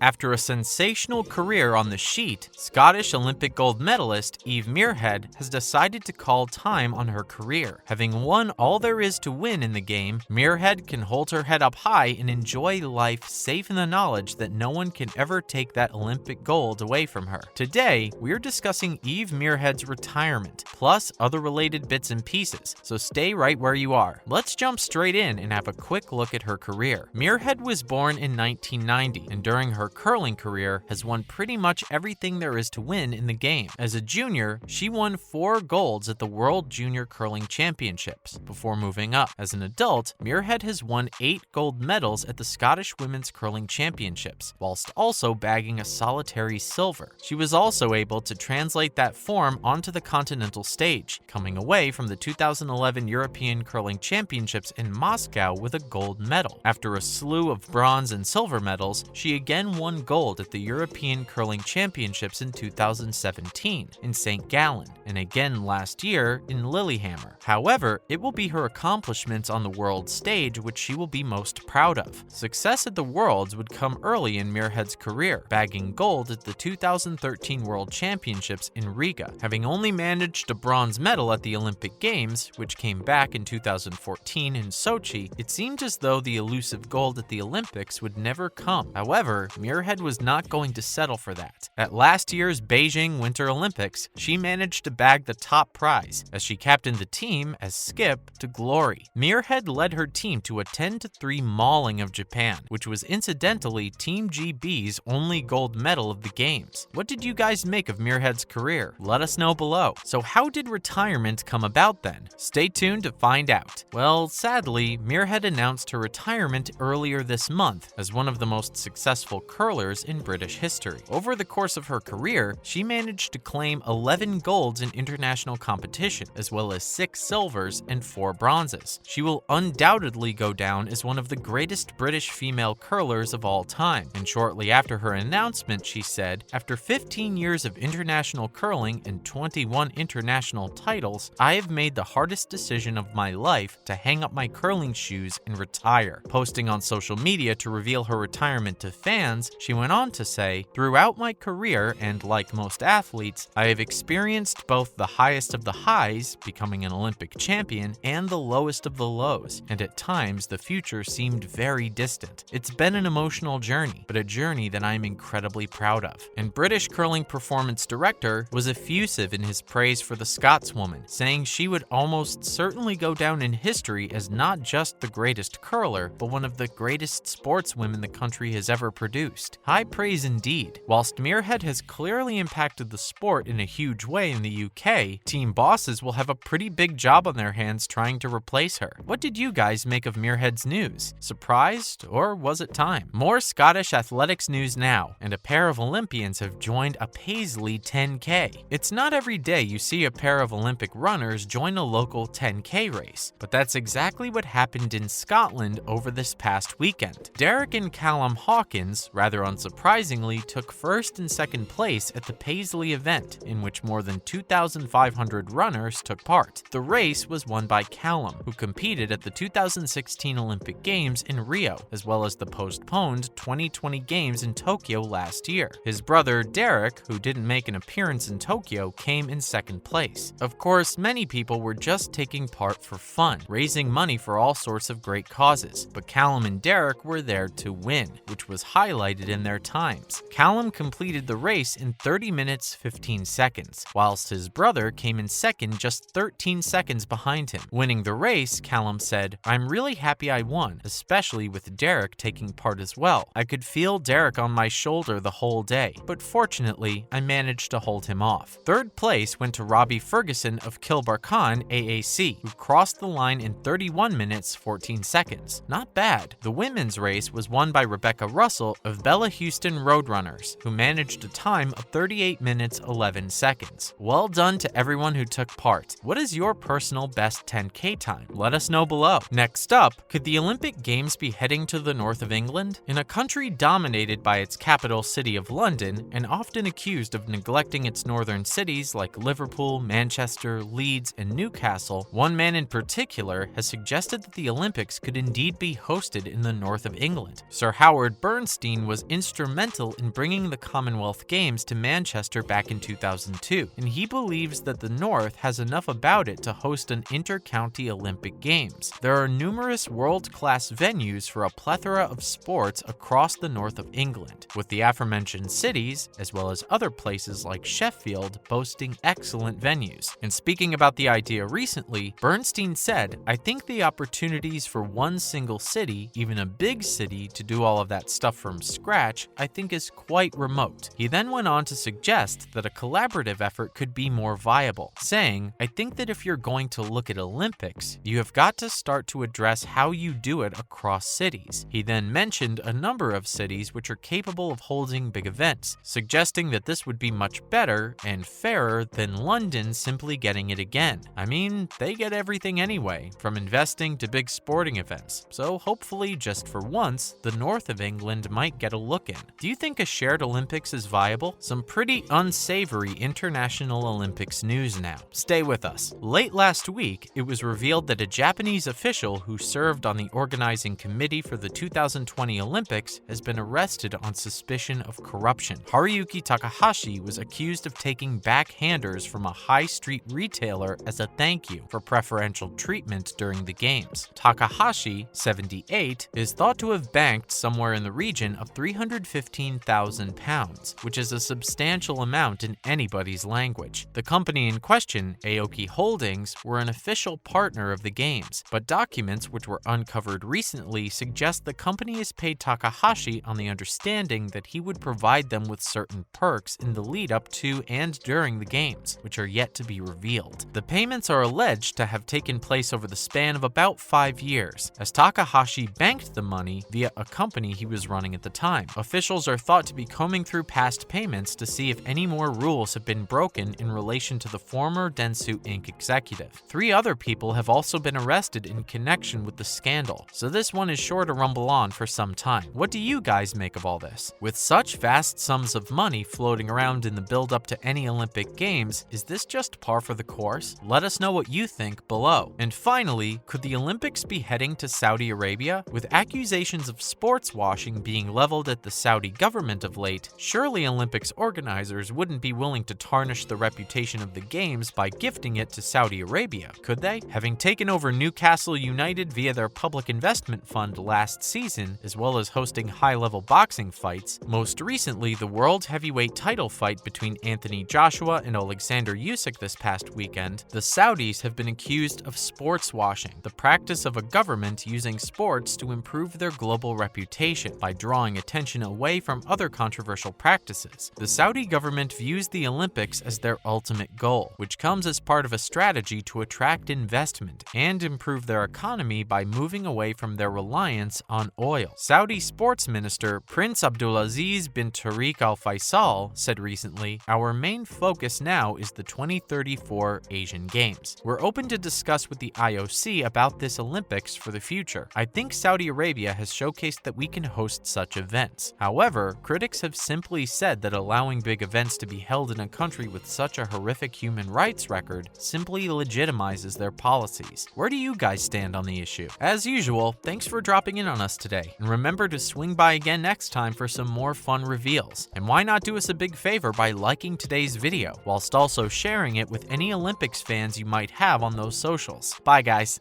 After a sensational career on the sheet, Scottish Olympic gold medalist Eve Muirhead has decided to call time on her career. Having won all there is to win in the game, Muirhead can hold her head up high and enjoy life safe in the knowledge that no one can ever take that Olympic gold away from her. Today, we're discussing Eve Muirhead's retirement, plus other related bits and pieces, so stay right where you are. Let's jump straight in and have a quick look at her career. Muirhead was born in 1990, and during her curling career has won pretty much everything there is to win in the game. As a junior, she won 4 golds at the World Junior Curling Championships before moving up. As an adult, Muirhead has won 8 gold medals at the Scottish Women's Curling Championships, whilst also bagging a solitary silver. She was also able to translate that form onto the continental stage, coming away from the 2011 European Curling Championships in Moscow with a gold medal. After a slew of bronze and silver medals, she again won gold at the European Curling Championships in 2017 in St. Gallen, and again last year in Lillehammer. However, it will be her accomplishments on the world stage which she will be most proud of. Success at the Worlds would come early in Muirhead's career, bagging gold at the 2013 World Championships in Riga. Having only managed a bronze medal at the Olympic Games, which came back in 2014 in Sochi, it seemed as though the elusive gold at the Olympics would never come. However, Muirhead was not going to settle for that. At last year's Beijing Winter Olympics, she managed to bag the top prize, as she captained the team as skip to glory. Muirhead led her team to a 10-3 mauling of Japan, which was incidentally Team GB's only gold medal of the games. What did you guys make of Muirhead's career? Let us know below. So how did retirement come about then? Stay tuned to find out. Well, sadly, Muirhead announced her retirement earlier this month as one of the most successful curlers in British history. Over the course of her career, she managed to claim 11 golds in international competition, as well as 6 silvers and 4 bronzes. She will undoubtedly go down as one of the greatest British female curlers of all time. And shortly after her announcement, she said, "After 15 years of international curling and 21 international titles, I have made the hardest decision of my life to hang up my curling shoes and retire." Posting on social media to reveal her retirement to fans, she went on to say, "Throughout my career, and like most athletes, I have experienced both the highest of the highs, becoming an Olympic champion, and the lowest of the lows, and at times the future seemed very distant. It's been an emotional journey, but a journey that I'm incredibly proud of." And British curling performance director was effusive in his praise for the Scotswoman, saying she would almost certainly go down in history as not just the greatest curler, but one of the greatest sportswomen the country has ever produced. High praise indeed. Whilst Muirhead has clearly impacted the sport in a huge way in the UK, team bosses will have a pretty big job on their hands trying to replace her. What did you guys make of Muirhead's news? Surprised, or was it time? More Scottish athletics news now, and a pair of Olympians have joined a Paisley 10K. It's not every day you see a pair of Olympic runners join a local 10K race, but that's exactly what happened in Scotland over this past weekend. Derek and Callum Hawkins, rather unsurprisingly, took first and second place at the Paisley event, in which more than 2,500 runners took part. The race was won by Callum, who competed at the 2016 Olympic Games in Rio, as well as the postponed 2020 Games in Tokyo last year. His brother Derek, who didn't make an appearance in Tokyo, came in second place. Of course, many people were just taking part for fun, raising money for all sorts of great causes, but Callum and Derek were there to win, which was highlighted in their times. Callum completed the race in 30 minutes 15 seconds, whilst his brother came in second just 13 seconds behind him. Winning the race, Callum said, "I'm really happy I won, especially with Derek taking part as well. I could feel Derek on my shoulder the whole day, but fortunately, I managed to hold him off." Third place went to Robbie Ferguson of Kilbarcon AAC, who crossed the line in 31 minutes 14 seconds. Not bad. The women's race was won by Rebecca Russell of Bella Houston Roadrunners, who managed a time of 38 minutes 11 seconds. Well done to everyone who took part. What is your personal best 10K time? Let us know below. Next up, could the Olympic Games be heading to the north of England? In a country dominated by its capital city of London and often accused of neglecting its northern cities like Liverpool, Manchester, Leeds, and Newcastle, one man in particular has suggested that the Olympics could indeed be hosted in the north of England. Sir Howard Bernstein region was instrumental in bringing the Commonwealth Games to Manchester back in 2002, and he believes that the North has enough about it to host an inter-county Olympic Games. There are numerous world-class venues for a plethora of sports across the north of England, with the aforementioned cities, as well as other places like Sheffield, boasting excellent venues. And speaking about the idea recently, Bernstein said, "I think the opportunities for one single city, even a big city, to do all of that stuff from scratch, I think is quite remote." He then went on to suggest that a collaborative effort could be more viable, saying, "I think that if you're going to look at Olympics, you have got to start to address how you do it across cities." He then mentioned a number of cities which are capable of holding big events, suggesting that this would be much better and fairer than London simply getting it again. I mean, they get everything anyway, from investing to big sporting events, so hopefully just for once, the north of England might get a look in. Do you think a shared Olympics is viable? Some pretty unsavory International Olympics news now. Stay with us. Late last week, it was revealed that a Japanese official who served on the organizing committee for the 2020 Olympics has been arrested on suspicion of corruption. Haruyuki Takahashi was accused of taking backhanders from a high street retailer as a thank you for preferential treatment during the games. Takahashi, 78, is thought to have banked somewhere in the region of £315,000, which is a substantial amount in anybody's language. The company in question, Aoki Holdings, were an official partner of the games, but documents which were uncovered recently suggest the company has paid Takahashi on the understanding that he would provide them with certain perks in the lead up to and during the games, which are yet to be revealed. The payments are alleged to have taken place over the span of about 5 years, as Takahashi banked the money via a company he was running at the time. Officials are thought to be combing through past payments to see if any more rules have been broken in relation to the former Dentsu Inc. executive. 3 other people have also been arrested in connection with the scandal, so this one is sure to rumble on for some time. What do you guys make of all this? With such vast sums of money floating around in the build-up to any Olympic Games, is this just par for the course? Let us know what you think below. And finally, could the Olympics be heading to Saudi Arabia? With accusations of sports washing being leveled at the Saudi government of late, surely Olympics organizers wouldn't be willing to tarnish the reputation of the Games by gifting it to Saudi Arabia, could they? Having taken over Newcastle United via their public investment fund last season, as well as hosting high-level boxing fights, most recently the world heavyweight title fight between Anthony Joshua and Alexander Usyk this past weekend, the Saudis have been accused of sports washing, the practice of a government using sports to improve their global reputation by drawing attention away from other controversial practices. The Saudi government views the Olympics as their ultimate goal, which comes as part of a strategy to attract investment and improve their economy by moving away from their reliance on oil. Saudi Sports Minister Prince Abdulaziz bin Tariq Al Faisal said recently, "Our main focus now is the 2034 Asian Games. We're open to discuss with the IOC about this Olympics for the future. I think Saudi Arabia has showcased that we can host such events. However, critics have simply said that allowing big events to be held in a country with such a horrific human rights record simply legitimizes their policies." Where do you guys stand on the issue? As usual, thanks for dropping in on us today, and remember to swing by again next time for some more fun reveals. And why not do us a big favor by liking today's video, whilst also sharing it with any Olympics fans you might have on those socials. Bye guys!